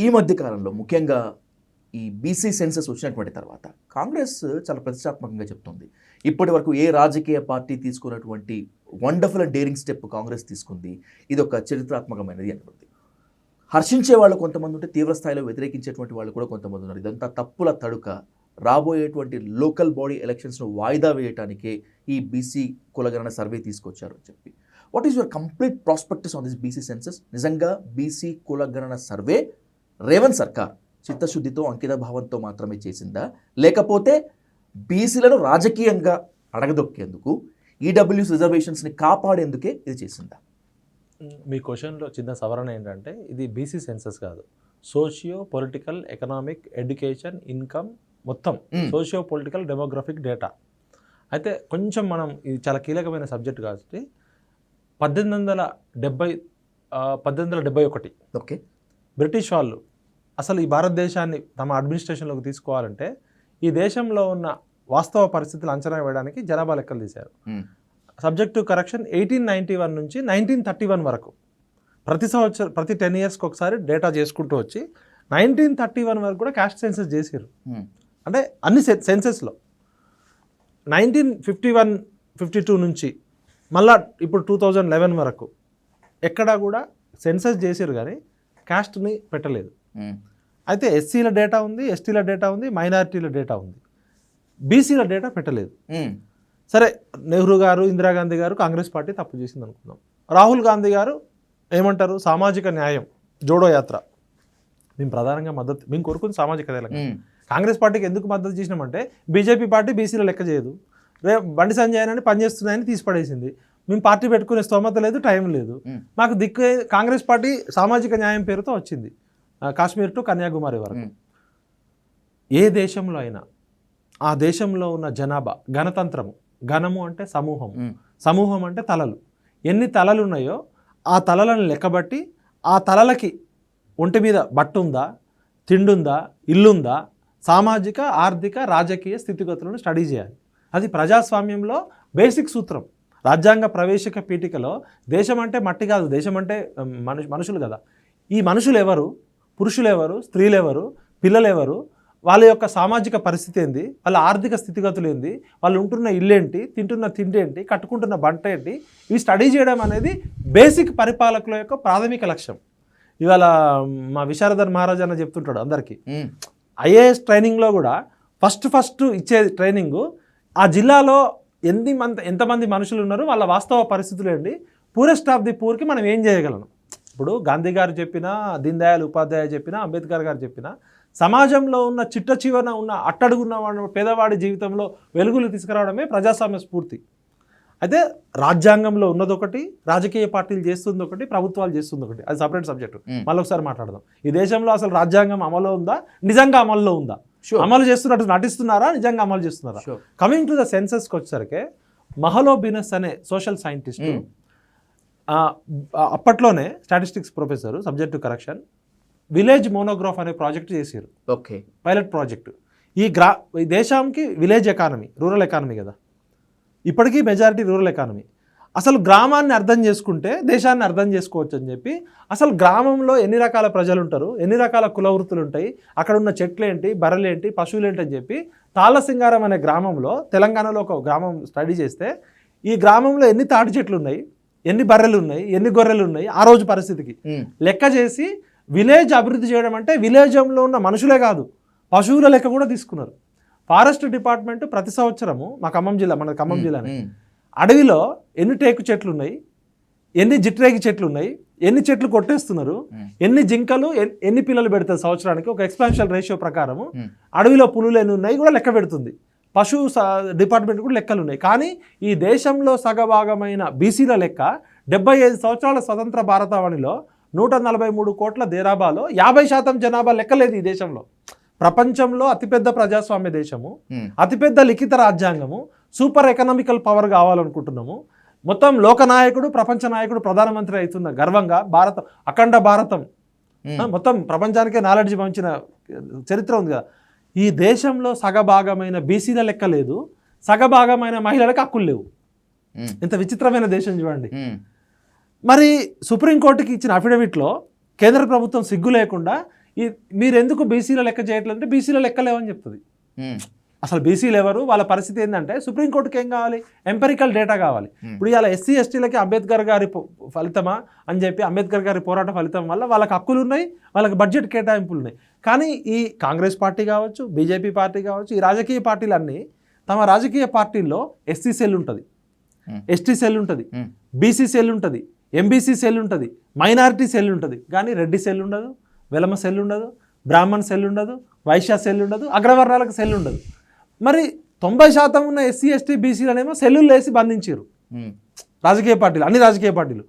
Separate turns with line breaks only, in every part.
ఈ మధ్య కాలంలో ముఖ్యంగా ఈ బీసీ సెన్సస్ వచ్చినటువంటి తర్వాత కాంగ్రెస్ చాలా ప్రతిష్టాత్మకంగా చెప్తుంది. ఇప్పటి వరకు ఏ రాజకీయ పార్టీ తీసుకున్నటువంటి wonderful and daring step Congress తీసుకుంది. ఇది ఒక చరిత్రాత్మకమైనది అనుకుంది. హర్షించే వాళ్ళు కొంతమంది ఉంటే, తీవ్ర స్థాయిలో వ్యతిరేకించేటువంటి వాళ్ళు కూడా కొంతమంది ఉన్నారు. ఇదంతా తప్పుల తడుక రాబోయేటువంటి లోకల్ బాడీ ఎలక్షన్స్ను వాయిదా వేయటానికే ఈ బీసీ కులగణన సర్వే తీసుకొచ్చారు అని చెప్పి. What is your complete prospectus on this BC census? నిజంగా బీసీ కులగణన సర్వే రేవంత్ సర్కార్ చిత్తశుద్ధితో అంకిత భావంతో మాత్రమే చేసిందా, లేకపోతే బీసీలను రాజకీయంగా అడగదొక్కేందుకు, ఈడబ్ల్యూఎస్ రిజర్వేషన్స్ని కాపాడేందుకే ఇది చేసిందా?
మీ క్వశ్చన్లో చిన్న సవరణ ఏంటంటే, ఇది బీసీ సెన్సస్ కాదు, socio political economic education income మొత్తం సోషియో పొలిటికల్ డెమోగ్రఫిక్ డేటా. అయితే కొంచెం మనం ఇది చాలా కీలకమైన సబ్జెక్ట్ కాబట్టి 1871
ఓకే,
బ్రిటిష్ వాళ్ళు అసలు ఈ భారతదేశాన్ని తమ అడ్మినిస్ట్రేషన్లోకి తీసుకోవాలంటే ఈ దేశంలో ఉన్న వాస్తవ పరిస్థితులు అంచనా వేయడానికి జనాభా లెక్కలు తీశారు. సబ్జెక్ట్ టు కరెక్షన్ 1891 నుంచి 1931 వరకు ప్రతి సంవత్సరం ప్రతి 10 ఇయర్స్కి ఒకసారి డేటా చేసుకుంటూ వచ్చి 1931 వరకు కూడా క్యాస్ట్ సెన్సస్ చేసారు. అంటే అన్ని సెన్సెస్లో 1951-52 నుంచి మళ్ళా ఇప్పుడు 2011 వరకు ఎక్కడా కూడా సెన్సస్ చేసారు కానీ క్యాస్ట్ని పెట్టలేదు. అయితే ఎస్సీల డేటా ఉంది, ఎస్టీల డేటా ఉంది, మైనారిటీల డేటా ఉంది, బీసీల డేటా పెట్టలేదు. సరే, నెహ్రూ గారు, ఇందిరాగాంధీ గారు, కాంగ్రెస్ పార్టీ తప్పు చేసింది అనుకుందాం. రాహుల్ గాంధీ గారు ఏమంటారు? సామాజిక న్యాయం, జోడో యాత్ర మేము ప్రధానంగా మద్దతు మేము కోరుకుంది సామాజిక తెలంగాణ. కాంగ్రెస్ పార్టీకి ఎందుకు మద్దతు చేసినామంటే బీజేపీ పార్టీ బీసీలో లెక్క చేయదు, బండి సంజయ్ అని పనిచేస్తున్నాయని తీసిపడేసింది. మేము పార్టీ పెట్టుకునే స్తోమత లేదు, టైం లేదు. మాకు దిక్కు కాంగ్రెస్ పార్టీ సామాజిక న్యాయం పేరుతో వచ్చింది కాశ్మీర్ టు కన్యాకుమారి వరకు. ఏ దేశంలో అయినా ఆ దేశంలో ఉన్న జనాభా గణతంత్రము, గణము అంటే సమూహం, సమూహం అంటే తలలు, ఎన్ని తలలు ఉన్నాయో ఆ తలలను లెక్కబట్టి ఆ తలలకి ఒంటి మీద బట్ట ఉందా, తిండుందా, ఇల్లుందా, సామాజిక ఆర్థిక రాజకీయ స్థితిగతులను స్టడీ చేయాలి. అది ప్రజాస్వామ్యంలో బేసిక్ సూత్రం. రాజ్యాంగ ప్రవేశిక పీఠికలో దేశం అంటే మట్టి కాదు, దేశం అంటే మనుషులు కదా. ఈ మనుషులు ఎవరు, పురుషులు ఎవరు, స్త్రీలు ఎవరు, పిల్లలు ఎవరు, వాళ్ళ యొక్క సామాజిక పరిస్థితి ఏంది, వాళ్ళ ఆర్థిక స్థితిగతులు ఏంది, వాళ్ళు ఉంటున్న ఇల్లు ఏంటి, తింటున్న తిండి ఏంటి, కట్టుకుంటున్న బంట ఏంటి, ఇవి స్టడీ చేయడం అనేది బేసిక్ పరిపాలకుల యొక్క ప్రాథమిక లక్ష్యం. ఇవాళ మా విశారదన్ మహారాజ్ అన్న చెప్తుంటాడు అందరికీ, ఐఏఎస్ ట్రైనింగ్లో కూడా ఫస్ట్ ఇచ్చే ట్రైనింగు ఆ జిల్లాలో ఎంతమంది మనుషులు ఉన్నారు, వాళ్ళ వాస్తవ పరిస్థితులు ఏంటి, పూరెస్ట్ ఆఫ్ ది పూర్కి మనం ఏం చేయగలం. ఇప్పుడు గాంధీ గారు చెప్పినా, దీన్ దయాళ్ ఉపాధ్యాయ చెప్పినా, అంబేద్కర్ గారు చెప్పినా, సమాజంలో ఉన్న చిట్ట చివరన ఉన్న అట్టడుగున్న పేదవాడి జీవితంలో వెలుగులు తీసుకురావడమే ప్రజాస్వామ్య స్ఫూర్తి. అయితే రాజ్యాంగంలో ఉన్నదొకటి, రాజకీయ పార్టీలు చేస్తుంది ఒకటి, ప్రభుత్వాలు చేస్తుంది ఒకటి, అది సపరేట్ సబ్జెక్టు. మళ్ళీ ఒకసారి మాట్లాడదాం. ఈ దేశంలో అసలు రాజ్యాంగం అమలు ఉందా, నిజంగా అమల్లో ఉందా, అమలు చేస్తున్నట్టు నటిస్తున్నారా, నిజంగా అమలు చేస్తున్నారా? కమింగ్ టు ద సెన్సస్కి వచ్చేసరికి మహలో బినస్ అనే సోషల్ సైంటిస్ట్ అప్పట్లోనే statistics professor, subject to correction, village monograph అనే ప్రాజెక్ట్ చేశారు.
Okay,
pilot project. ఈ దేశానికి విలేజ్ ఎకానమీ, రూరల్ ఎకానమీ కదా, ఇప్పటికీ మెజారిటీ రూరల్ ఎకానమీ. అసలు గ్రామాన్ని అర్థం చేసుకుంటే దేశాన్ని అర్థం చేసుకోవచ్చు అని చెప్పి, అసలు గ్రామంలో ఎన్ని రకాల ప్రజలు ఉంటారు, ఎన్ని రకాల కుల వృత్తులు ఉంటాయి, అక్కడ ఉన్న చెట్లు ఏంటి, బర్రెలేంటి, పశువులేంటి అని చెప్పి తాళ్ళసింగారం అనే గ్రామంలో, తెలంగాణలో ఒక గ్రామం స్టడీ చేస్తే ఈ గ్రామంలో ఎన్ని తాటి చెట్లు ఉన్నాయి, ఎన్ని బర్రెలు ఉన్నాయి, ఎన్ని గొర్రెలు ఉన్నాయి, ఆ రోజు పరిస్థితికి లెక్క చేసి విలేజ్ అభివృద్ధి చేయడం అంటే విలేజ్లో ఉన్న మనుషులే కాదు, పశువుల లెక్క కూడా తీసుకున్నారు. ఫారెస్ట్ డిపార్ట్మెంట్ ప్రతి సంవత్సరము మన ఖమ్మం జిల్లానే అడవిలో ఎన్ని టేకు చెట్లు ఉన్నాయి, ఎన్ని జిట్రేగి చెట్లు ఉన్నాయి, ఎన్ని చెట్లు కొట్టేస్తున్నారు, ఎన్ని జింకలు ఎన్ని పిల్లలు పెడతారు సంవత్సరానికి, ఒక ఎక్స్పాన్షన్ రేషియో ప్రకారము అడవిలో పులులు ఎన్ని ఉన్నాయి కూడా లెక్క పెడుతుంది. పశు డిపార్ట్మెంట్ కూడా లెక్కలు ఉన్నాయి. కానీ ఈ దేశంలో సగభాగమైన బీసీల లెక్క 75 సంవత్సరాల స్వతంత్ర భారతావనిలో 143 కోట్ల జనాభాలో 50% జనాభా లెక్కలేదు ఈ దేశంలో. ప్రపంచంలో అతిపెద్ద ప్రజాస్వామ్య దేశము, అతిపెద్ద లిఖిత రాజ్యాంగము, సూపర్ ఎకనామికల్ పవర్ కావాలనుకుంటున్నాము, మొత్తం లోకనాయకుడు, ప్రపంచ నాయకుడు, ప్రధానమంత్రి అవుతున్న గర్వంగా భారతం, అఖండ భారతం, మొత్తం ప్రపంచానికే నాలెడ్జ్ పంచిన చరిత్ర ఉంది కదా. ఈ దేశంలో సగభాగమైన బీసీల లెక్క లేదు, సగభాగమైన మహిళలకు హక్కులు లేవు. ఇంత విచిత్రమైన దేశం చూడండి. మరి సుప్రీంకోర్టుకి ఇచ్చిన అఫిడవిట్లో కేంద్ర ప్రభుత్వం సిగ్గు లేకుండా మీరు ఎందుకు బీసీల లెక్క చేయట్లేదు అంటే బీసీల లెక్కలేవని చెప్తుంది. అసలు బీసీలు ఎవరు, వాళ్ళ పరిస్థితి ఏంటంటే సుప్రీంకోర్టుకి ఏం కావాలి, ఎంపెరికల్ డేటా కావాలి. ఇప్పుడు ఇలా ఎస్సీ ఎస్టీలకి అంబేద్కర్ గారి ఫలితమా అని చెప్పి అంబేద్కర్ గారి పోరాట ఫలితం వల్ల వాళ్ళకి హక్కులు ఉన్నాయి, వాళ్ళకి బడ్జెట్ కేటాయింపులు ఉన్నాయి. కానీ ఈ కాంగ్రెస్ పార్టీ కావచ్చు, బీజేపీ పార్టీ కావచ్చు, ఈ రాజకీయ పార్టీలన్నీ తమ రాజకీయ పార్టీల్లో ఎస్సీ సెల్ ఉంటుంది, ఎస్టీ సెల్ ఉంటుంది, బీసీ సెల్ ఉంటుంది, ఎంబీసీ సెల్ ఉంటుంది, మైనారిటీ సెల్ ఉంటుంది. కానీ రెడ్డి సెల్ ఉండదు, వెలమ సెల్ ఉండదు, బ్రాహ్మణ్ సెల్ ఉండదు, వైశ్య సెల్ ఉండదు, అగ్రవర్ణాలకు సెల్ ఉండదు. మరి 90% ఉన్న ఎస్సీ ఎస్టీ బీసీలనేమో సెల్లులు వేసి బంధించారు రాజకీయ పార్టీలు, అన్ని రాజకీయ పార్టీలు.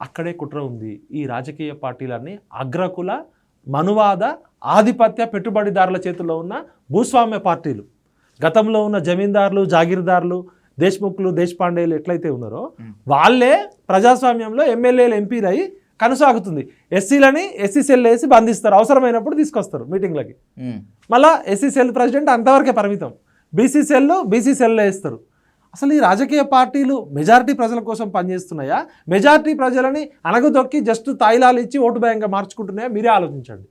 అక్కడే కుట్ర ఉంది. ఈ రాజకీయ పార్టీలన్నీ అగ్రకుల మనువాద ఆధిపత్య పెట్టుబడిదారుల చేతుల్లో ఉన్న భూస్వామ్య పార్టీలు. గతంలో ఉన్న జమీందారులు, జాగీర్దారులు, దేశ్ముఖ్లు, దేశపాండేలు ఎట్లయితే ఉన్నారో వాళ్ళే ప్రజాస్వామ్యంలో ఎమ్మెల్యేలు, ఎంపీలు అయి కొనసాగుతుంది. ఎస్సీలని ఎస్సీ సెల్ వేసి బంధిస్తారు, అవసరమైనప్పుడు తీసుకొస్తారు మీటింగ్లకి. మళ్ళీ ఎస్సీ సెల్ ప్రెసిడెంట్ అంతవరకే పరిమితం, బీసీ సెల్ వేస్తారు. అసలు ఈ రాజకీయ పార్టీలు మెజారిటీ ప్రజల కోసం పనిచేస్తున్నాయా, మెజారిటీ ప్రజలని అనగదొక్కి జస్ట్ తాయిలాలు ఇచ్చి ఓటు బ్యాంక్గా మార్చుకుంటున్నాయా? మీరే ఆలోచించండి.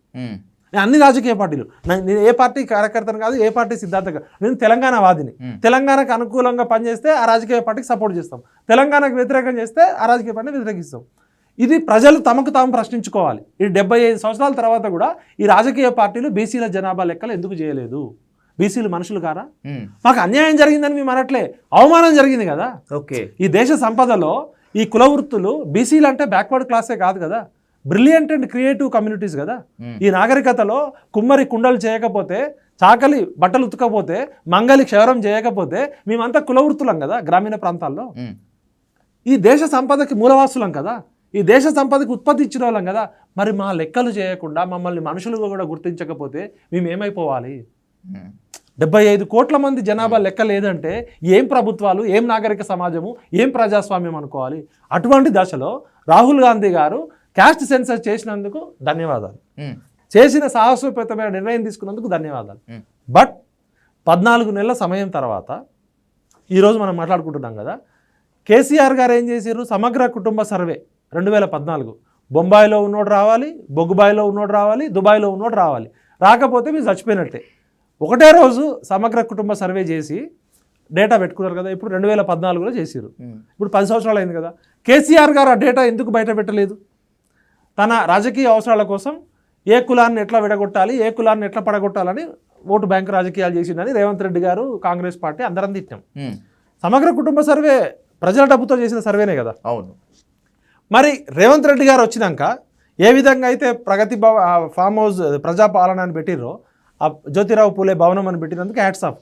అన్ని రాజకీయ పార్టీలు, నేను ఏ పార్టీ కార్యకర్తను కాదు, ఏ పార్టీ సిద్ధాంతం కాదు, నేను తెలంగాణ వాదిని. తెలంగాణకు అనుకూలంగా పనిచేస్తే ఆ రాజకీయ పార్టీకి సపోర్ట్ చేస్తాం, తెలంగాణకు వ్యతిరేకం చేస్తే ఆ రాజకీయ పార్టీని వ్యతిరేకిస్తాం. ఇది ప్రజలు తమకు తాము ప్రశ్నించుకోవాలి. ఈ 75 సంవత్సరాల తర్వాత కూడా ఈ రాజకీయ పార్టీలు బీసీల జనాభా లెక్కలు ఎందుకు చేయలేదు? బీసీలు మనుషులు కారా? మాకు అన్యాయం జరిగిందని మేము అనట్లే, అవమానం జరిగింది కదా. ఓకే, ఈ దేశ సంపదలో ఈ కుల వృత్తులు బీసీలు అంటే బ్యాక్వర్డ్ క్లాసే కాదు కదా, బ్రిలియంట్ అండ్ క్రియేటివ్ కమ్యూనిటీస్ కదా. ఈ నాగరికతలో కుమ్మరి కుండలు చేయకపోతే, చాకలి బట్టలు ఉతకపోతే, మంగలి క్షవరం చేయకపోతే మేమంతా కుల వృత్తులం కదా గ్రామీణ ప్రాంతాల్లో. ఈ దేశ సంపదకి మూలవాసులం కదా, ఈ దేశ సంపదకి ఉత్పత్తి ఇచ్చిన వాళ్ళం కదా. మరి మా లెక్కలు చేయకుండా మమ్మల్ని మనుషులుగా కూడా గుర్తించకపోతే మేము ఏమైపోవాలి? 75 కోట్ల మంది జనాభా లెక్క లేదంటే ఏం ప్రభుత్వాలు, ఏం నాగరిక సమాజము, ఏం ప్రజాస్వామ్యం అనుకోవాలి? అటువంటి దశలో రాహుల్ గాంధీ గారు క్యాస్ట్ సెన్సస్ చేసినందుకు ధన్యవాదాలు, చేసిన సాహసోపేతమైన నిర్ణయం తీసుకున్నందుకు ధన్యవాదాలు. బట్ 14 నెలల సమయం తర్వాత ఈరోజు మనం మాట్లాడుకుంటున్నాం కదా, కేసీఆర్ గారు ఏం చేశారు? సమగ్ర కుటుంబ సర్వే 2014, బొంబాయిలో ఉన్నోడు రావాలి, బొగ్గుబాయిలో ఉన్నోడు రావాలి, దుబాయ్లో ఉన్నోడు రావాలి, రాకపోతే మీరు చచ్చిపోయినట్టే. ఒకటే రోజు సమగ్ర కుటుంబ సర్వే చేసి డేటా పెట్టుకున్నారు కదా. ఇప్పుడు 2014లో చేసారు, ఇప్పుడు 10 సంవత్సరాలు అయింది కదా. కేసీఆర్ గారు ఆ డేటా ఎందుకు బయట పెట్టలేదు? తన రాజకీయ అవసరాల కోసం ఏ కులాన్ని ఎట్లా విడగొట్టాలి, ఏ కులాన్ని ఎట్లా పడగొట్టాలని ఓటు బ్యాంకు రాజకీయాలు చేసిందని రేవంత్ రెడ్డి గారు, కాంగ్రెస్ పార్టీ అందరం తిట్టాం. సమగ్ర కుటుంబ సర్వే ప్రజల డబ్బుతో చేసిన సర్వేనే కదా. అవును. మరి రేవంత్ రెడ్డి గారు వచ్చినాక ఏ విధంగా అయితే ప్రగతి ఫామ్ హౌస్ ప్రజాపాలన అని పెట్టిర్రో, ఆ జ్యోతిరావు పూలే భవనం అని పెట్టినందుకు హ్యాట్స్ ఆఫ్.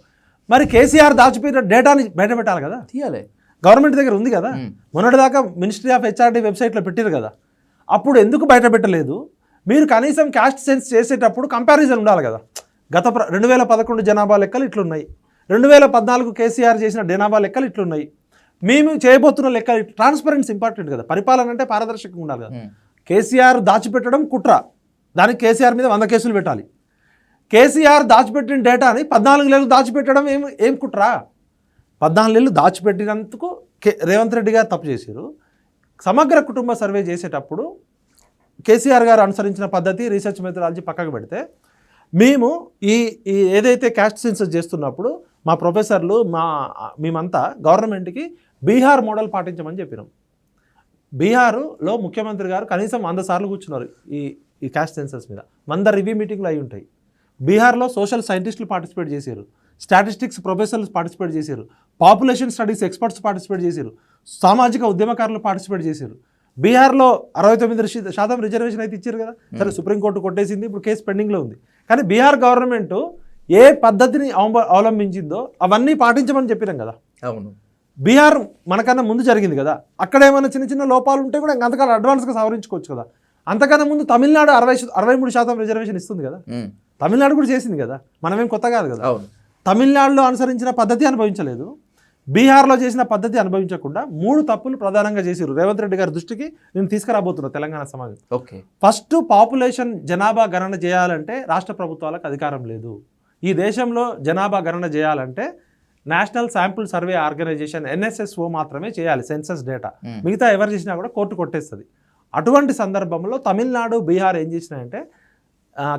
మరి కేసీఆర్ దాచిపోయిన డేటాని బయట పెట్టాలి కదా, తీయాలి. గవర్నమెంట్ దగ్గర ఉంది కదా, మొన్నటిదాకా మినిస్ట్రీ ఆఫ్ హెచ్ఆర్డీ వెబ్సైట్లో పెట్టారు కదా. అప్పుడు ఎందుకు బయట పెట్టలేదు? మీరు కనీసం క్యాస్ట్ సెన్స్ చేసేటప్పుడు కంపారిజన్ ఉండాలి కదా. 2011 జనాభా లెక్కలు ఇట్లున్నాయి, 2014 కేసీఆర్ చేసిన జనాభా లెక్కలు ఇట్లున్నాయి, మేము చేయబోతున్న లెక్కలు. ట్రాన్స్పరెన్సీ ఇంపార్టెంట్ కదా, పరిపాలన అంటే పారదర్శకంగా ఉండాలి కదా. కేసీఆర్ దాచిపెట్టడం కుట్ర, దానికి కేసీఆర్ మీద 100 కేసులు పెట్టాలి. కేసీఆర్ దాచిపెట్టిన డేటాని 14 నెలలు దాచిపెట్టడం ఏం కుట్ర? 14 నెలలు దాచిపెట్టినందుకు రేవంత్ రెడ్డి గారు తప్పు చేశారు. సమగ్ర కుటుంబ సర్వే చేసేటప్పుడు కేసీఆర్ గారు అనుసరించిన పద్ధతి, రీసెర్చ్ మెథడాలజీ పక్కకు పెడితే, మేము ఈ ఏదైతే క్యాస్ట్ సెన్సస్ చేస్తున్నప్పుడు మా ప్రొఫెసర్లు మేమంతా గవర్నమెంట్కి బీహార్ మోడల్ పాటించమని చెప్పినాం. బీహార్లో ముఖ్యమంత్రి గారు కనీసం 100 సార్లు కూర్చున్నారు ఈ క్యాస్ట్ సెన్సస్ మీద, 100 రివ్యూ మీటింగ్లు అయి ఉంటాయి. బీహార్లో సోషల్ సైంటిస్టులు పార్టిసిపేట్ చేశారు, స్టాటిస్టిక్స్ ప్రొఫెసర్లు పార్టిసిపేట్ చేశారు, పాపులేషన్ స్టడీస్ ఎక్స్పర్ట్స్ పార్టిసిపేట్ చేశారు, సామాజిక ఉద్యమకారులు పార్టిసిపేట్ చేశారు. బీహార్లో 69% రిజర్వేషన్ అయితే ఇచ్చారు కదా. సరే, సుప్రీంకోర్టు కొట్టేసింది, ఇప్పుడు కేసు పెండింగ్లో ఉంది. కానీ బీహార్ గవర్నమెంట్ ఏ పద్ధతిని అవలంబించిందో అవన్నీ పాటించమని చెప్పినాం కదా. అవును, బీహార్ మనకన్నా ముందు జరిగింది కదా. అక్కడ ఏమైనా చిన్న చిన్న లోపాలు ఉంటే కూడా అంతకన్నా అడ్వాన్స్గా సవరించుకోవచ్చు కదా. అంతకన్నా ముందు తమిళనాడు 63% రిజర్వేషన్ ఇస్తుంది కదా. తమిళనాడు కూడా చేసింది కదా, మనమేం కొత్త కాదు కదా. అవును, తమిళనాడులో అనుసరించిన పద్ధతి అనుభవించలేదు, బీహార్లో చేసిన పద్ధతి అనుభవించకుండా 3 తప్పులు ప్రధానంగా చేశారు. రేవంత్ రెడ్డి గారి దృష్టికి నేను తీసుకురాబోతున్నా తెలంగాణ సమాజం. ఓకే, ఫస్ట్ పాపులేషన్ జనాభా గణన చేయాలంటే రాష్ట్ర ప్రభుత్వాలకు అధికారం లేదు. ఈ దేశంలో జనాభా గణన చేయాలంటే national sample survey organisation NSSO మాత్రమే చేయాలి సెన్సస్ డేటా. మిగతా ఎవరు చేసినా కూడా కోర్టు కొట్టేస్తుంది. అటువంటి సందర్భంలో తమిళనాడు, బీహార్ ఏం చేసినాయంటే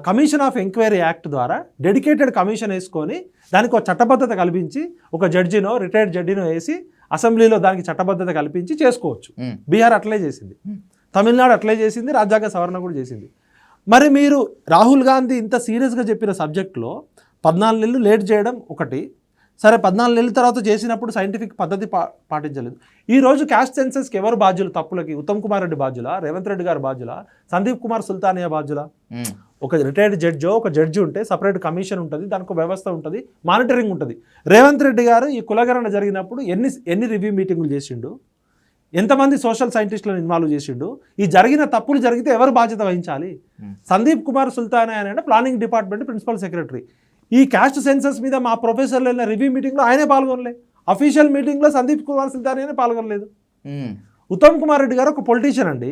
కమిషన్ ఆఫ్ ఎంక్వైరీ యాక్ట్ ద్వారా డెడికేటెడ్ కమిషన్ వేసుకొని దానికి ఒక చట్టబద్ధత కల్పించి ఒక జడ్జినో రిటైర్డ్ జడ్జినో వేసి అసెంబ్లీలో దానికి చట్టబద్ధత కల్పించి చేసుకోవచ్చు. బీహార్ అట్లే చేసింది, తమిళనాడు అట్లే చేసింది, రాజ్యాంగ సవరణ కూడా చేసింది. మరి మీరు రాహుల్ గాంధీ ఇంత సీరియస్గా చెప్పిన సబ్జెక్టులో 14 నెలలు లేట్ చేయడం ఒకటి, సరే 14 నెలల తర్వాత చేసినప్పుడు సైంటిఫిక్ పద్ధతి పాటించలేదు. ఈరోజు క్యాస్ట్ సెన్సస్కి ఎవరు బాధ్యులు తప్పులకి? ఉత్తమ్ కుమార్ రెడ్డి బాధ్యులా, రేవంత్ రెడ్డి గారు బాధ్యులా, సందీప్ కుమార్ సుల్తానియా బాధ్యులా? ఒక రిటైర్డ్ జడ్జో ఒక జడ్జి ఉంటే సపరేట్ కమిషన్ ఉంటుంది, దానికి వ్యవస్థ ఉంటుంది, మానిటరింగ్ ఉంటుంది. రేవంత్ రెడ్డి గారు ఈ కులగణన జరిగినప్పుడు ఎన్ని రివ్యూ మీటింగులు చేసిండు, ఎంతమంది సోషల్ సైంటిస్టులను ఇన్వాల్వ్ చేసిండు, ఈ జరిగిన తప్పులు జరిగితే ఎవరు బాధ్యత వహించాలి? సందీప్ కుమార్ సుల్తానియా ఆయన ప్లానింగ్ డిపార్ట్మెంట్ ప్రిన్సిపల్ సెక్రటరీ. ఈ క్యాస్ట్ సెన్సస్ మీద మా ప్రొఫెసర్లు వెళ్ళిన రివ్యూ మీటింగ్లో ఆయనే పాల్గొనలేదు, అఫీషియల్ మీటింగ్లో సందీప్ కుమార్ సుల్తానియానే పాల్గొనలేదు. ఉత్తమ్ కుమార్ రెడ్డి గారు ఒక పొలిటీషియన్ అండి,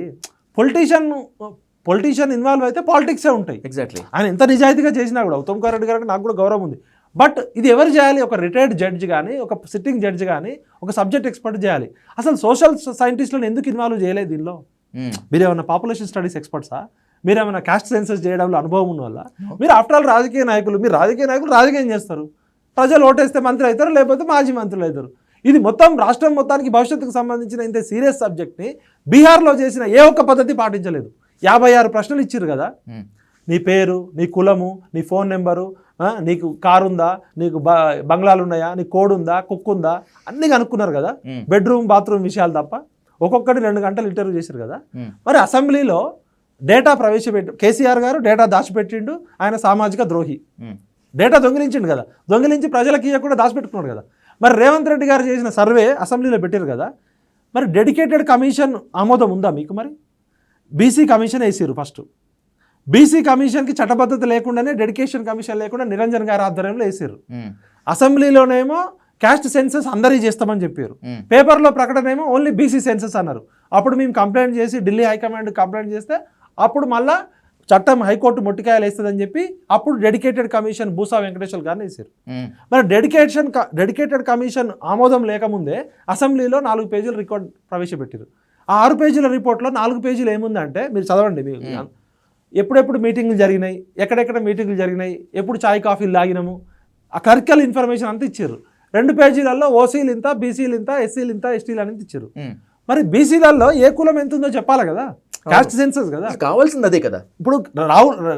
పొలిటీషియన్ ఇన్వాల్వ్ అయితే పాలిటిక్సే ఉంటాయి.
ఎగ్జాక్ట్లీ.
ఆయన ఎంత నిజాయితీగా చేసినా కూడా ఉత్తమ్ కుమార్ రెడ్డి గారికి నాకు కూడా గౌరవం ఉంది. బట్ ఇది ఎవరు చేయాలి? ఒక రిటైర్డ్ జడ్జి కానీ, ఒక సిట్టింగ్ జడ్జి కానీ, ఒక సబ్జెక్ట్ ఎక్స్పర్ట్ చేయాలి. అసలు సోషల్ సైంటిస్టులను ఎందుకు ఇన్వాల్వ్ చేయలేదు దీనిలో? మీరేమన్నా పాపులేషన్ స్టడీస్ ఎక్స్పర్ట్సా? మీరేమైనా కాస్ట్ సెన్సస్ చేయడంలో అనుభవం ఉన్న వల్ల? మీరు ఆఫ్టర్ ఆల్ రాజకీయ నాయకులు, మీరు రాజకీయ నాయకులు రాజకీయం చేస్తారు, ప్రజలు ఓటేస్తే మంత్రి అవుతారు, లేకపోతే మాజీ మంత్రులు అవుతారు. ఇది మొత్తం రాష్ట్రం మొత్తానికి భవిష్యత్తుకు సంబంధించిన ఇంత సీరియస్ సబ్జెక్ట్ని బీహార్లో చేసిన ఏ ఒక్క పద్ధతి పాటించలేదు. 56 ప్రశ్నలు ఇచ్చారు కదా, నీ పేరు, నీ కులము, నీ ఫోన్ నెంబరు, నీకు కారు ఉందా, నీకు బంగ్లాలు ఉన్నాయా, నీ కోడ్ ఉందా, కుక్ ఉందా, అన్నీ కనుక్కున్నారు కదా, బెడ్రూమ్ బాత్రూమ్ విషయాలు తప్ప. ఒక్కొక్కటి 2 గంటలు ఇంటర్వ్యూ చేశారు కదా. మరి అసెంబ్లీలో డేటా ప్రవేశపెట్టి కేసీఆర్ గారు డేటా దాచిపెట్టిండు, ఆయన సామాజిక ద్రోహి, డేటా దొంగిలించిండు కదా, దొంగిలించి ప్రజలకు ఇవ్వకుండా దాచిపెట్టుకున్నాడు కదా. మరి రేవంత్ రెడ్డి గారు చేసిన సర్వే అసెంబ్లీలో పెట్టారు కదా, మరి డెడికేటెడ్ కమిషన్ ఆమోదం ఉందా మీకు? మరి బీసీ కమిషన్ వేసారు ఫస్ట్, బీసీ కమిషన్కి చట్టబద్ధత లేకుండానే డెడికేషన్ కమిషన్ లేకుండా నిరంజన్ గారి ఆధ్వర్యంలో వేసారు. అసెంబ్లీలోనేమో క్యాస్ట్ సెన్సస్ అందరికీ చేస్తామని చెప్పారు, పేపర్లో ప్రకటన ఏమో ఓన్లీ బీసీ సెన్సస్ అన్నారు. అప్పుడు మేము కంప్లైంట్ చేసి ఢిల్లీ హైకమాండ్ కంప్లైంట్ చేస్తే అప్పుడు మళ్ళా చట్టం హైకోర్టు మొట్టికాయలు వేస్తుందని చెప్పి అప్పుడు డెడికేటెడ్ కమిషన్ భూసా వెంకటేశ్వర్ గారిని వేసారు. మరి డెడికేటెడ్ కమిషన్ ఆమోదం లేకముందే అసెంబ్లీలో 4 పేజీల రికార్డ్ ప్రవేశపెట్టారు. ఆ 6 పేజీల రిపోర్ట్లో 4 పేజీలు ఏముందంటే మీరు చదవండి. మీరు ఎప్పుడెప్పుడు మీటింగ్లు జరిగినాయి, ఎక్కడెక్కడ మీటింగ్లు జరిగినాయి, ఎప్పుడు చాయ్ కాఫీలు తాగినాము, ఆ క్లరికల్ ఇన్ఫర్మేషన్ అంతా ఇచ్చారు. 2 పేజీలలో ఓసీలు ఇంత, బీసీలు ఇంత, ఎస్సీలు ఇంత, ఎస్టీలు అనేది ఇచ్చారు. మరి బీసీలలో ఏ కులం ఎంత ఉందో చెప్పాలి కదా, కాస్ట్ సెన్సస్ కదా
కావాల్సింది, అదే కదా.
ఇప్పుడు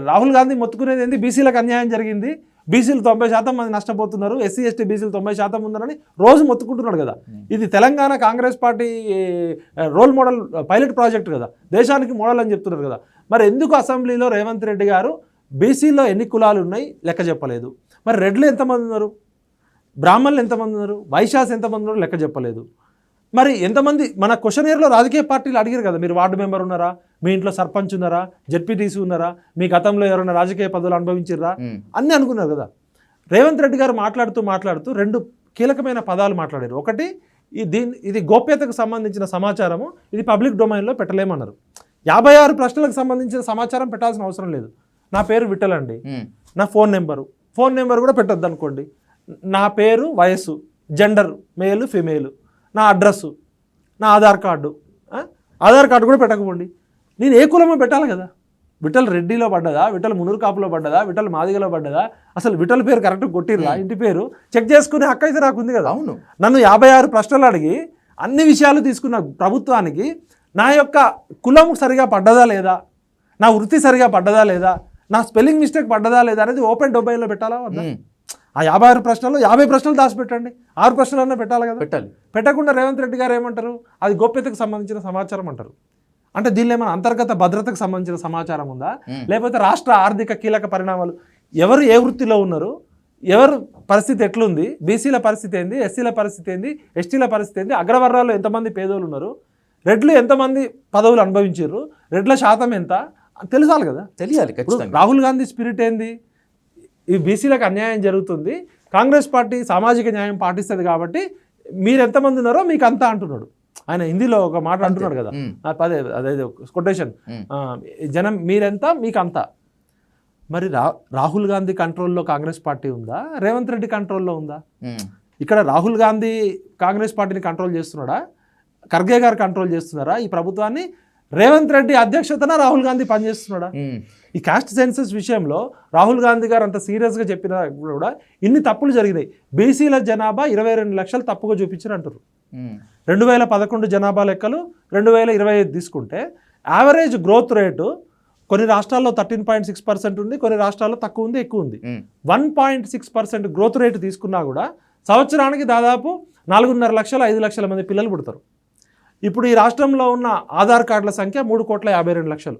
రాహుల్ గాంధీ మొత్తుకునేది ఏంది? బీసీలకు అన్యాయం జరిగింది, బీసీలు 90% మంది నష్టపోతున్నారు, ఎస్సీ ఎస్టీ బీసీలు 90% ఉందని రోజు మొత్తుకుంటున్నాడు కదా. ఇది Telangana Congress party role model pilot project కదా, దేశానికి మోడల్ అని చెప్తున్నారు కదా. మరి ఎందుకు అసెంబ్లీలో రేవంత్ రెడ్డి గారు బీసీలో ఎన్ని కులాలు ఉన్నాయి లెక్క చెప్పలేదు? మరి రెడ్లు ఎంతమంది ఉన్నారు, బ్రాహ్మణులు ఎంతమంది ఉన్నారు, వైశ్యాస్ ఎంతమంది ఉన్నారు లెక్క చెప్పలేదు. మరి ఎంతమంది మన క్వశ్చనీర్లో రాజకీయ పార్టీలు అడిగారు కదా, మీరు వార్డు మెంబర్ ఉన్నారా, మీ ఇంట్లో సర్పంచ్ ఉన్నారా, జెడ్పీటీసీ ఉన్నారా, మీ గతంలో ఎవరైనా రాజకీయ పదవులు అనుభవించారా, అన్నీ అనుకున్నారు కదా. రేవంత్ రెడ్డి గారు మాట్లాడుతూ 2 కీలకమైన పదాలు మాట్లాడారు. ఒకటి, ఇది గోప్యతకు సంబంధించిన సమాచారము, ఇది పబ్లిక్ డొమైన్లో పెట్టలేమన్నారు. 56 ప్రశ్నలకు సంబంధించిన సమాచారం పెట్టాల్సిన అవసరం లేదు. నా పేరు విఠల్ అండి, నా ఫోన్ నెంబర్ కూడా పెట్టొద్దు అనుకోండి, నా పేరు, వయస్సు, జెండర్ మేలు ఫిమేలు, నా అడ్రస్సు, నా ఆధార్ కార్డు కూడా పెట్టకపోండి. నేను ఏ కులమో పెట్టాలి కదా. విఠల్ రెడ్డిలో పడ్డదా, విఠల్ మునూరు కాపులో పడ్డదా, విఠల్ మాదిగలో పడ్డదా, అసలు విఠల్ పేరు కరెక్ట్ కొట్టిర్రా, ఇంటి పేరు చెక్ చేసుకునే హక్కు అయితే నాకు ఉంది కదా. అవును, నన్ను 56 ప్రశ్నలు అడిగి అన్ని విషయాలు తీసుకున్న ప్రభుత్వానికి నా యొక్క కులం సరిగా పడ్డదా లేదా, నా వృత్తి సరిగా పడ్డదా లేదా, నా స్పెల్లింగ్ మిస్టేక్ పడ్డదా లేదా అనేది ఓపెన్ డొమైన్లో పెట్టాలా వద్దా? ఆ 56 ప్రశ్నలు 50 ప్రశ్నలు దాచిపెట్టండి, 6 ప్రశ్నలన్నా పెట్టాలి కదా. పెట్టకుండా రేవంత్ రెడ్డి గారు ఏమంటారు, అది గోప్యతకు సంబంధించిన సమాచారం అంటారు. అంటే దీనిలో ఏమైనా అంతర్గత భద్రతకు సంబంధించిన సమాచారం ఉందా, లేకపోతే రాష్ట్ర ఆర్థిక కీలక పరిణామాలు, ఎవరు ఏ వృత్తిలో ఉన్నారు, ఎవరు పరిస్థితి ఎట్లుంది, బీసీల పరిస్థితి ఏంది, ఎస్సీల పరిస్థితి ఏంది, ఎస్టీల పరిస్థితి ఏంది, అగ్రవర్గాల్లో ఎంతమంది పేదోళ్ళు ఉన్నారు, రెడ్లు ఎంతమంది పదవులు అనుభవించారు, రెడ్ల శాతం ఎంత తెలిసాలి కదా. తెలియాలి. రాహుల్ గాంధీ స్పిరిట్ ఏంది, ఈ బీసీలకు అన్యాయం జరుగుతుంది, కాంగ్రెస్ పార్టీ సామాజిక న్యాయం పాటిస్తుంది కాబట్టి మీరు ఎంతమంది ఉన్నారో మీకు అంతా అంటున్నాడు. ఆయన హిందీలో ఒక మాట అంటున్నాడు కదా, అదే కొటేషన్, జనం మీరెంత మీకు అంతా. మరి రాహుల్ గాంధీ కంట్రోల్లో కాంగ్రెస్ పార్టీ ఉందా, రేవంత్ రెడ్డి కంట్రోల్లో ఉందా? ఇక్కడ రాహుల్ గాంధీ కాంగ్రెస్ పార్టీని కంట్రోల్ చేస్తున్నాడా, ఖర్గే గారు కంట్రోల్ చేస్తున్నారా ఈ ప్రభుత్వాన్ని? రేవంత్ రెడ్డి అధ్యక్షతన రాహుల్ గాంధీ పనిచేస్తున్నాడా? ఈ కాస్ట్ సెన్సస్ విషయంలో రాహుల్ గాంధీ గారు అంత సీరియస్గా చెప్పినా కూడా ఇన్ని తప్పులు జరిగినాయి. బీసీల జనాభా 22 లక్షలు తప్పుగా చూపించారు అంటారు. 2011 జనాభా లెక్కలు 2025 తీసుకుంటే యావరేజ్ గ్రోత్ రేటు కొన్ని రాష్ట్రాల్లో 13.6% ఉంది, కొన్ని రాష్ట్రాల్లో తక్కువ ఉంది, ఎక్కువ ఉంది. 1.6% గ్రోత్ రేటు తీసుకున్నా కూడా సంవత్సరానికి దాదాపు 4.5 లక్షలు 5 లక్షల మంది పిల్లలు పుడతారు. ఇప్పుడు ఈ రాష్ట్రంలో ఉన్న ఆధార్ కార్డుల సంఖ్య 3,52,00,000.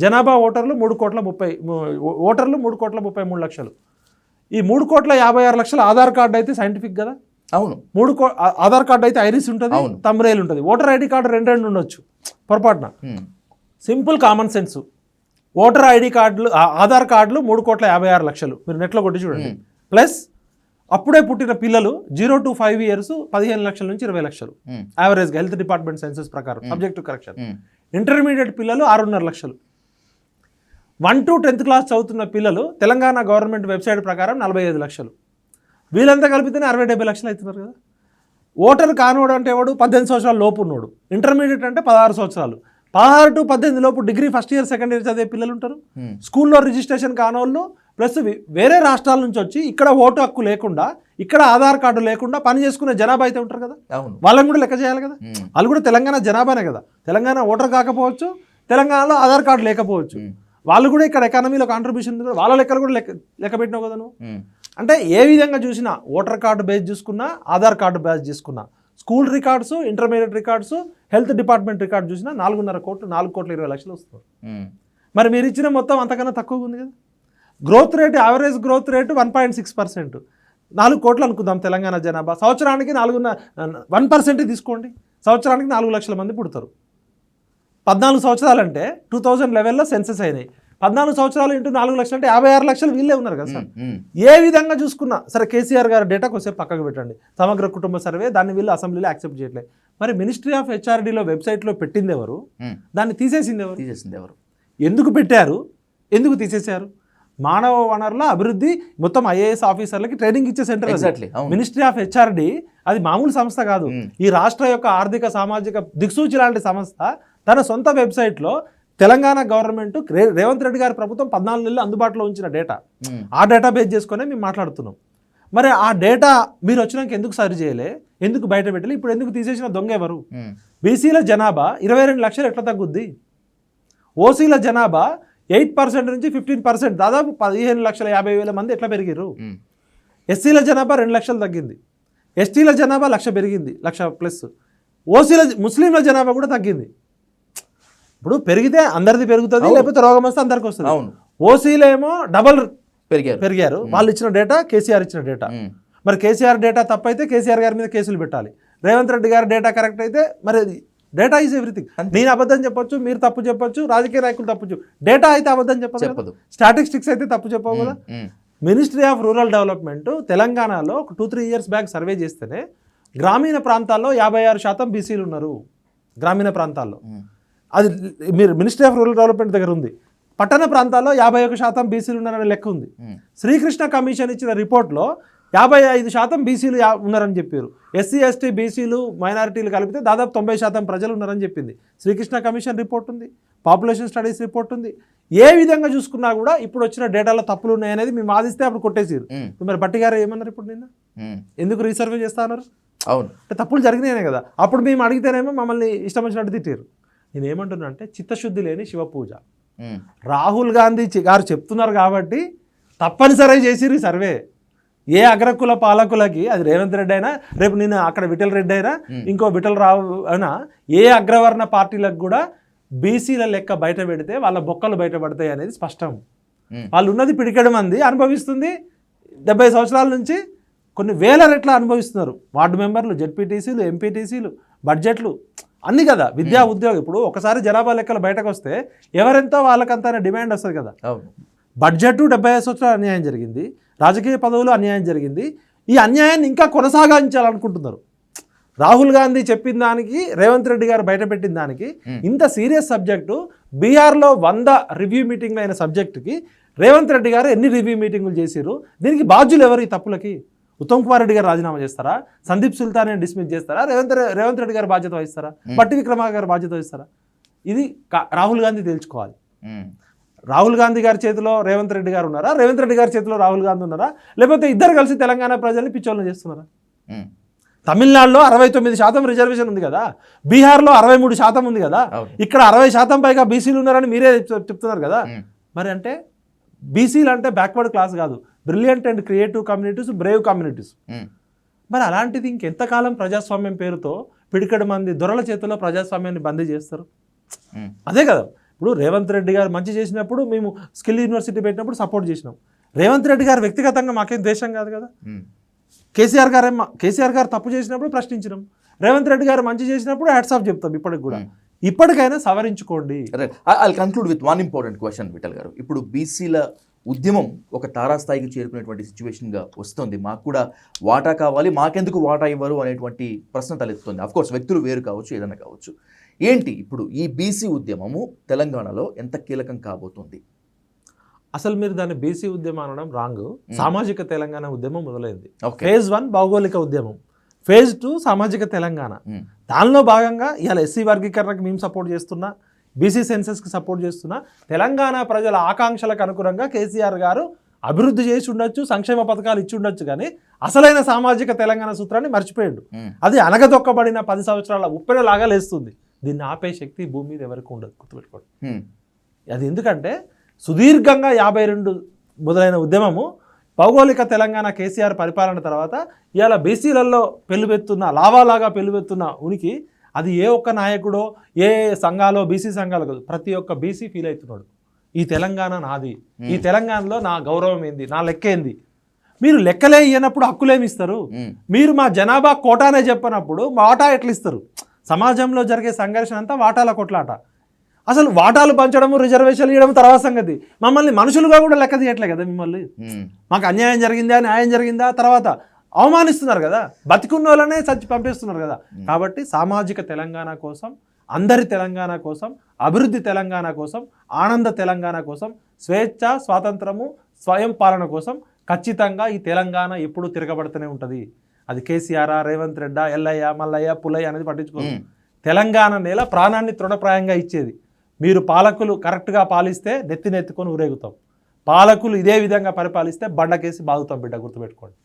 జనాభా ఓటర్లు 3,33 లక్షలు. ఈ 3,56,00,000 ఆధార్ కార్డు అయితే సైంటిఫిక్ కదా.
అవును.
ఆధార్ కార్డు అయితే ఐరిస్ ఉంటుంది, తంబ్రేల్ ఉంటుంది. ఓటర్ ఐడి కార్డు రెండు ఉండొచ్చు పొరపాటున. Simple common sense. Voter ID కార్డులు ఆధార్ కార్డులు 3,56,00,000 మీరు నెట్లో కొట్టి చూడండి. ప్లస్ అప్పుడే పుట్టిన పిల్లలు 0 to 5 years 15 లక్షల నుంచి 20 లక్షలు యావరేజ్గా హెల్త్ డిపార్ట్మెంట్ సెన్సస్ ప్రకారం, సబ్జెక్టివ్ కరెక్షన్. ఇంటర్మీడియట్ పిల్లలు 6.5 లక్షలు. 1 to 10th క్లాస్ చదువుతున్న పిల్లలు తెలంగాణ గవర్నమెంట్ వెబ్సైట్ ప్రకారం 45 లక్షలు. వీళ్ళంతా కలిపితేనే 60-70 లక్షలు అవుతున్నారు కదా. ఓటర్ కానోడు అంటే వాడు 18 సంవత్సరాల లోపు ఉన్నాడు. ఇంటర్మీడియట్ అంటే 16 సంవత్సరాలు. 16 to 18 లోపు degree first year second year చదివే పిల్లలు ఉంటారు. స్కూల్లో రిజిస్ట్రేషన్ కానోళ్ళు ప్లస్ వేరే రాష్ట్రాల నుంచి వచ్చి ఇక్కడ ఓటు హక్కు లేకుండా, ఇక్కడ ఆధార్ కార్డు లేకుండా పని చేసుకునే జనాభా అయితే ఉంటారు కదా. వాళ్ళని కూడా లెక్క చేయాలి కదా. వాళ్ళు కూడా తెలంగాణ జనాభానే కదా. తెలంగాణ ఓటర్ కాకపోవచ్చు, తెలంగాణలో ఆధార్ కార్డు లేకపోవచ్చు. వాళ్ళు కూడా ఇక్కడ ఎకానమీలో కాంట్రిబ్యూషన్, వాళ్ళ లెక్కలు కూడా లెక్క పెట్టినావు కదా నువ్వు. అంటే ఏ విధంగా చూసినా ఓటర్ కార్డు బేస్ చూసుకున్నా, ఆధార్ కార్డు బేస్ చేసుకున్నా, school records, intermediate records, health department record చూసినా 4.5 కోట్లు 4,20,00,000 వస్తుంది. మరి మీరు ఇచ్చిన మొత్తం అంతకన్నా తక్కువగా ఉంది కదా. Growth rate, average growth rate 1.6%. 4 కోట్లు అనుకుందాం తెలంగాణ జనాభా. సంవత్సరానికి 1% తీసుకోండి, సంవత్సరానికి 4 లక్షల మంది పుడతారు. 14 సంవత్సరాలు అంటే 2011లో సెన్సస్ అయినాయి. 14 సంవత్సరాలు ఇంటూ 4 లక్షలు అంటే 56 లక్షలు వీళ్ళే ఉన్నారు కదా సార్. ఏ విధంగా చూసుకున్నా సరే, కేసీఆర్ గారి డేటా కొంచెం పక్కకు పెట్టండి. సమగ్ర కుటుంబ సర్వే, దాన్ని వీళ్ళు అసెంబ్లీలో యాక్సెప్ట్ చేయట్లేదు. మరి మినిస్ట్రీ ఆఫ్ హెచ్ఆర్డీలో వెబ్సైట్లో పెట్టింది ఎవరు, దాన్ని తీసేసింది ఎవరు, ఎందుకు పెట్టారు, ఎందుకు తీసేశారు? మానవ వనరుల అభివృద్ధి మొత్తం ఐఏఎస్ ఆఫీసర్లకి ట్రైనింగ్ ఇచ్చే సెంటర్. మినిస్ట్రీ ఆఫ్ హెచ్ఆర్డీ అది మామూలు సంస్థ కాదు. ఈ రాష్ట్ర యొక్క ఆర్థిక సామాజిక దిక్సూచి లాంటి సంస్థ తన సొంత వెబ్సైట్లో తెలంగాణ గవర్నమెంట్ రేవంత్ రెడ్డి గారి ప్రభుత్వం 14 నెలలు అందుబాటులో ఉంచిన డేటా, ఆ డేటా బేస్ చేసుకునే మేము మాట్లాడుతున్నాం. మరి ఆ డేటా మీరు వచ్చినాక ఎందుకు సరి చేయలే, ఎందుకు బయట పెట్టలే, ఇప్పుడు ఎందుకు తీసేసిన దొంగ ఎవరు? బీసీల జనాభా 22 లక్షలు ఎట్లా తగ్గుద్ది? ఓసీల జనాభా 8% నుంచి 15%, దాదాపు 15,50,000 మంది ఎట్లా పెరిగారు? ఎస్సీల జనాభా 2 లక్షలు తగ్గింది, ఎస్టీల జనాభా 1,00,000 పెరిగింది, 1,00,000+. ముస్లింల జనాభా కూడా తగ్గింది. ఇప్పుడు పెరిగితే అందరిది పెరుగుతుంది, లేకపోతే రోగం వస్తే అందరికి వస్తుంది. ఓసీలో ఏమో డబల్ పెరిగారు. వాళ్ళు ఇచ్చిన డేటా, కేసీఆర్ ఇచ్చిన డేటా. మరి కేసీఆర్ డేటా తప్పైతే కేసీఆర్ గారి మీద కేసులు పెట్టాలి. రేవంత్ రెడ్డి గారి డేటా కరెక్ట్ అయితే మరి డేటా ఈజ్ ఎవ్రీథింగ్. నేను అబద్ధం చెప్పొచ్చు, మీరు తప్పు చెప్పొచ్చు, రాజకీయ నాయకులు తప్పు చెప్పు, డేటా అయితే అబద్ధం చెప్పదు, స్టాటిస్టిక్స్ అయితే తప్పు చెప్పవు కదా. మినిస్ట్రీ ఆఫ్ రూరల్ డెవలప్మెంట్ తెలంగాణలో 2-3 years బ్యాక్ సర్వే చేస్తేనే గ్రామీణ ప్రాంతాల్లో 56% బీసీలు ఉన్నారు. గ్రామీణ ప్రాంతాల్లో అది మీరు మినిస్ట్రీ ఆఫ్ రూరల్ డెవలప్మెంట్ దగ్గర ఉంది. పట్టణ ప్రాంతాల్లో 51% బీసీలు ఉన్నారనే లెక్క ఉంది. శ్రీకృష్ణ కమిషన్ ఇచ్చిన రిపోర్ట్లో 55% బీసీలు ఉన్నారని చెప్పారు. ఎస్సీ ఎస్టీ బీసీలు మైనారిటీలు కలిపితే దాదాపు 90% ప్రజలు ఉన్నారని చెప్పింది. శ్రీకృష్ణ కమిషన్ రిపోర్ట్ ఉంది, పాపులేషన్ స్టడీస్ రిపోర్ట్ ఉంది. ఏ విధంగా చూసుకున్నా కూడా ఇప్పుడు వచ్చిన డేటాలో తప్పులు ఉన్నాయనేది మేము వాదిస్తే అప్పుడు కొట్టేసారు. మరి బట్టి గారు ఏమన్నారు ఇప్పుడు నిన్న, ఎందుకు రీసర్వే చేస్తా అన్నారు? అవును, అంటే తప్పులు జరిగినాయనే కదా. అప్పుడు మేము అడిగితేనేమో మమ్మల్ని ఇష్టం వచ్చినట్టు తిట్టారు. నేను ఏమంటున్నా అంటే చిత్తశుద్ధి లేని శివ పూజ. రాహుల్ గాంధీ గారు చెప్తున్నారు కాబట్టి తప్పనిసరి చేసిరు సర్వే. ఏ అగ్రకుల పాలకులకి, అది రేవంత్ రెడ్డి అయినా, రేపు నేను అక్కడ విఠల్ రెడ్డి అయినా, ఇంకో విఠల్ రావు అయినా, ఏ అగ్రవర్ణ పార్టీలకు కూడా బీసీల లెక్క బయట పెడితే వాళ్ళ బొక్కలు బయటపడతాయి అనేది స్పష్టం. వాళ్ళు ఉన్నది పిడికెడు మంది అనుభవిస్తుంది. 70 సంవత్సరాల నుంచి కొన్ని వేల రెట్ల అనుభవిస్తున్నారు. వార్డు మెంబర్లు, జెడ్పీటీసీలు, ఎంపీటీసీలు, బడ్జెట్లు అన్నీ కదా. విద్యా ఉద్యోగం, ఇప్పుడు ఒకసారి జనాభా లెక్కలు బయటకు వస్తే ఎవరెంతో వాళ్ళకంతా డిమాండ్ వస్తుంది కదా. బడ్జెట్ 75 సంవత్సరాలు అన్యాయం జరిగింది, రాజకీయ పదవులు అన్యాయం జరిగింది. ఈ అన్యాయాన్ని ఇంకా కొనసాగించాలనుకుంటున్నారు. రాహుల్ గాంధీ చెప్పిన దానికి, రేవంత్ రెడ్డి గారు బయటపెట్టిన దానికి ఇంత సీరియస్ సబ్జెక్టు, బీహార్లో 100 రివ్యూ మీటింగ్లు అయిన సబ్జెక్టుకి రేవంత్ రెడ్డి గారు ఎన్ని రివ్యూ మీటింగులు చేశారు? దీనికి బాధ్యులు ఎవరు? ఈ తప్పులకి ఉత్తమ్ కుమార్ రెడ్డి గారు రాజీనామా చేస్తారా? సందీప్ సుల్తాన్ డిస్మిస్ చేస్తారా? రేవంత్ రెడ్డి గారు బాధ్యత వహిస్తారా? బట్టి విక్రమార్క గారు బాధ్యత వహిస్తారా? ఇది రాహుల్ గాంధీ తెలుసుకోవాలి.
ఉమ్,
రాహుల్ గాంధీ గారి చేతిలో రేవంత్ రెడ్డి గారు ఉన్నారా, రేవంత్ రెడ్డి గారి చేతిలో రాహుల్ గాంధీ ఉన్నారా, లేకపోతే ఇద్దరు కలిసి తెలంగాణ ప్రజల్ని పిచ్చోళ్ళని చేస్తున్నారా?
ఉమ్,
తమిళనాడులో 69% రిజర్వేషన్ ఉంది కదా, బీహార్లో 63% ఉంది కదా,
అవును.
ఇక్కడ 60% పైగా బీసీలు ఉన్నారని మీరే చెప్తున్నారు కదా.
ఉమ్,
మరి అంటే బీసీలు అంటే బ్యాక్వర్డ్ క్లాస్ కాదు, brilliant and creative communities, brave communities.
Um,
మరి అలాంటిది ఇంకెంతకాలం ప్రజాస్వామ్యం పేరుతో పిడికడి మంది దొరల చేతిలో ప్రజాస్వామ్యాన్ని బందీ చేస్తారు?
ఉమ్,
అదే కదా. ఇప్పుడు రేవంత్ రెడ్డి గారు మంచి చేసినప్పుడు మేము స్కిల్ యూనివర్సిటీ పెట్టినప్పుడు సపోర్ట్ చేసినాం. రేవంత్ రెడ్డి గారు వ్యక్తిగతంగా మాకేం దేశం కాదు కదా.
ఉమ్,
కేసీఆర్ గారు తప్పు చేసినప్పుడు ప్రశ్నించినాం, రేవంత్ రెడ్డి గారు మంచి చేసినప్పుడు హ్యాట్స్ ఆఫ్ చెప్తాం. ఇప్పటికి కూడా ఇప్పటికైనా సవరించుకోండి.
I conclude with one important question Vittal garu. ఇప్పుడు బీసీల ఉద్యమం ఒక తారాస్థాయికి చేరుకునేటువంటి సిచ్యువేషన్గా వస్తుంది. మాకు కూడా వాటా కావాలి, మాకెందుకు వాటా ఇవ్వరు అనేటువంటి ప్రశ్న తలెత్తుంది. అఫ్కోర్స్ వ్యక్తులు వేరు కావచ్చు, ఏదైనా కావచ్చు. ఏంటి ఇప్పుడు ఈ బీసీ ఉద్యమము తెలంగాణలో ఎంత కీలకం కాబోతుంది?
అసలు మీరు దాన్ని బీసీ ఉద్యమం అనడం రాంగ్. సామాజిక తెలంగాణ ఉద్యమం మొదలైంది.
ఓకే.
ఫేజ్ 1 భౌగోళిక ఉద్యమం, ఫేజ్ 2 సామాజిక తెలంగాణ. దానిలో భాగంగా ఇవాళ ఎస్సీ వర్గీకరణకు మేము సపోర్ట్ చేస్తున్నా, బీసీ సెన్సెస్కి సపోర్ట్ చేస్తున్నా, తెలంగాణ ప్రజల ఆకాంక్షలకు అనుగుణంగా కేసీఆర్ గారు అభివృద్ధి చేసి ఉండొచ్చు, సంక్షేమ పథకాలు ఇచ్చి ఉండొచ్చు, కానీ అసలైన సామాజిక తెలంగాణ సూత్రాన్ని మర్చిపోయాడు. అది అనగదొక్కబడిన 10 సంవత్సరాల ఉప్పెనలాగా లేస్తుంది. దీన్ని ఆపే శక్తి భూమి మీద ఎవరికి ఉండదు, గుర్తుపెట్టుకోండి. అది ఎందుకంటే సుదీర్ఘంగా 52 మొదలైన ఉద్యమము భౌగోళిక తెలంగాణ కేసీఆర్ పరిపాలన తర్వాత ఇవాళ బీసీలలో పెళ్ళుబెత్తున్న లావాలాగా పెళ్ళుబెత్తున్న ఉనికి అది ఏ ఒక్క నాయకుడో ఏ సంఘాలో బీసీ సంఘాలు కాదు, ప్రతి ఒక్క బీసీ ఫీల్ అవుతున్నాడు. ఈ తెలంగాణ నాది, ఈ తెలంగాణలో నా గౌరవం ఏంది, నా లెక్క ఏంది. మీరు లెక్కలే ఇయ్యనప్పుడు హక్కులేమి ఇస్తారు? మీరు మా జనాభా కోటానే చెప్పనప్పుడు వాటా ఎట్లా ఇస్తారు? సమాజంలో జరిగే సంఘర్షణ అంతా వాటాల కొట్లాట. అసలు వాటాలు పంచడము, రిజర్వేషన్లు ఇవ్వడం తర్వాత సంగతి. మమ్మల్ని మనుషులుగా కూడా లెక్క తీయట్లే కదా. మిమ్మల్ని మాకు అన్యాయం జరిగిందా, న్యాయం జరిగిందా తర్వాత అవమానిస్తున్నారు కదా, బతికున్న వాళ్ళనే చచ్చి పంపిస్తున్నారు కదా. కాబట్టి సామాజిక తెలంగాణ కోసం, అందరి తెలంగాణ కోసం, అభివృద్ధి తెలంగాణ కోసం, ఆనంద తెలంగాణ కోసం, స్వేచ్ఛ, స్వాతంత్రము, స్వయం పాలన కోసం ఖచ్చితంగా ఈ తెలంగాణ ఎప్పుడూ తిరగబడుతూనే ఉంటుంది. అది కేసీఆర్, రేవంత్ రెడ్డి, ఎల్లయ్య, మల్లయ్య, పుల్లయ్య అనేది పట్టించుకోదు. తెలంగాణ నేల ప్రాణాన్ని తృఢప్రాయంగా ఇచ్చేది. మీరు పాలకులు కరెక్ట్గా పాలిస్తే నెత్తినెత్తుకొని ఊరేగుతాం, పాలకులు ఇదే విధంగా పరిపాలిస్తే బండకేసి బాగుతాం బిడ్డ, గుర్తుపెట్టుకోండి.